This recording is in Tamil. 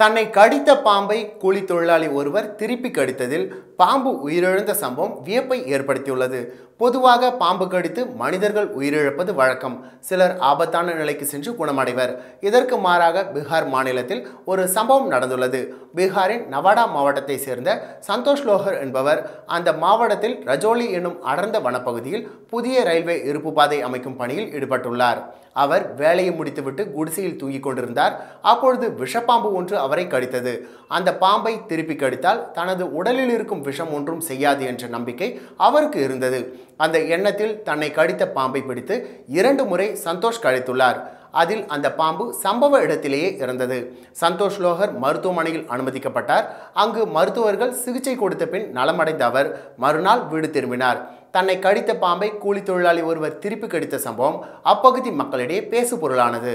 தன்னை கடித்த பாம்பை கூலி தொழிலாளி ஒருவர் திருப்பி கடித்ததில் பாம்பு உயிரிழந்த சம்பவம் வியப்பை ஏற்படுத்தியுள்ளது. பொதுவாக பாம்பு கடித்து மனிதர்கள் உயிரிழப்பது வழக்கம். சிலர் ஆபத்தான நிலைக்கு சென்று குணமடைவர். இதற்கு மாறாக பீகார் மாநிலத்தில் ஒரு சம்பவம் நடந்துள்ளது. பீகாரின் நவாடா மாவட்டத்தை சேர்ந்த சந்தோஷ் லோஹர் என்பவர் அந்த மாவட்டத்தில் ரஜோலி என்னும் அடர்ந்த வனப்பகுதியில் புதிய ரயில்வே இருப்பு பாதை அமைக்கும் பணியில் ஈடுபட்டுள்ளார். அவர் வேலையை முடித்துவிட்டு குடிசையில் தூங்கிக் கொண்டிருந்தார். அப்பொழுது விஷப்பாம்பு ஒன்று அவரை கடித்தது. அந்த பாம்பை திருப்பி கடித்தால் தனது உடலில் இருக்கும் விஷம் ஒன்றும் செய்யாது என்ற நம்பிக்கை அவருக்கு இருந்தது. அந்த எண்ணத்தில் தன்னை கடித்த பாம்பை பிடித்து 2 முறை சந்தோஷ் கடித்துள்ளார். அதில் அந்த பாம்பு சம்பவ இடத்திலேயே இறந்தது. சந்தோஷ் லோஹர் மருத்துவமனையில் அனுமதிக்கப்பட்டார். அங்கு மருத்துவர்கள் சிகிச்சை கொடுத்த பின் நலமடைந்த அவர் மறுநாள் வீடு திரும்பினார். தன்னை கடித்த பாம்பை கூலி தொழிலாளி ஒருவர் திருப்பி கடித்த சம்பவம் அப்பகுதி மக்களிடையே பேசு பொருளானது.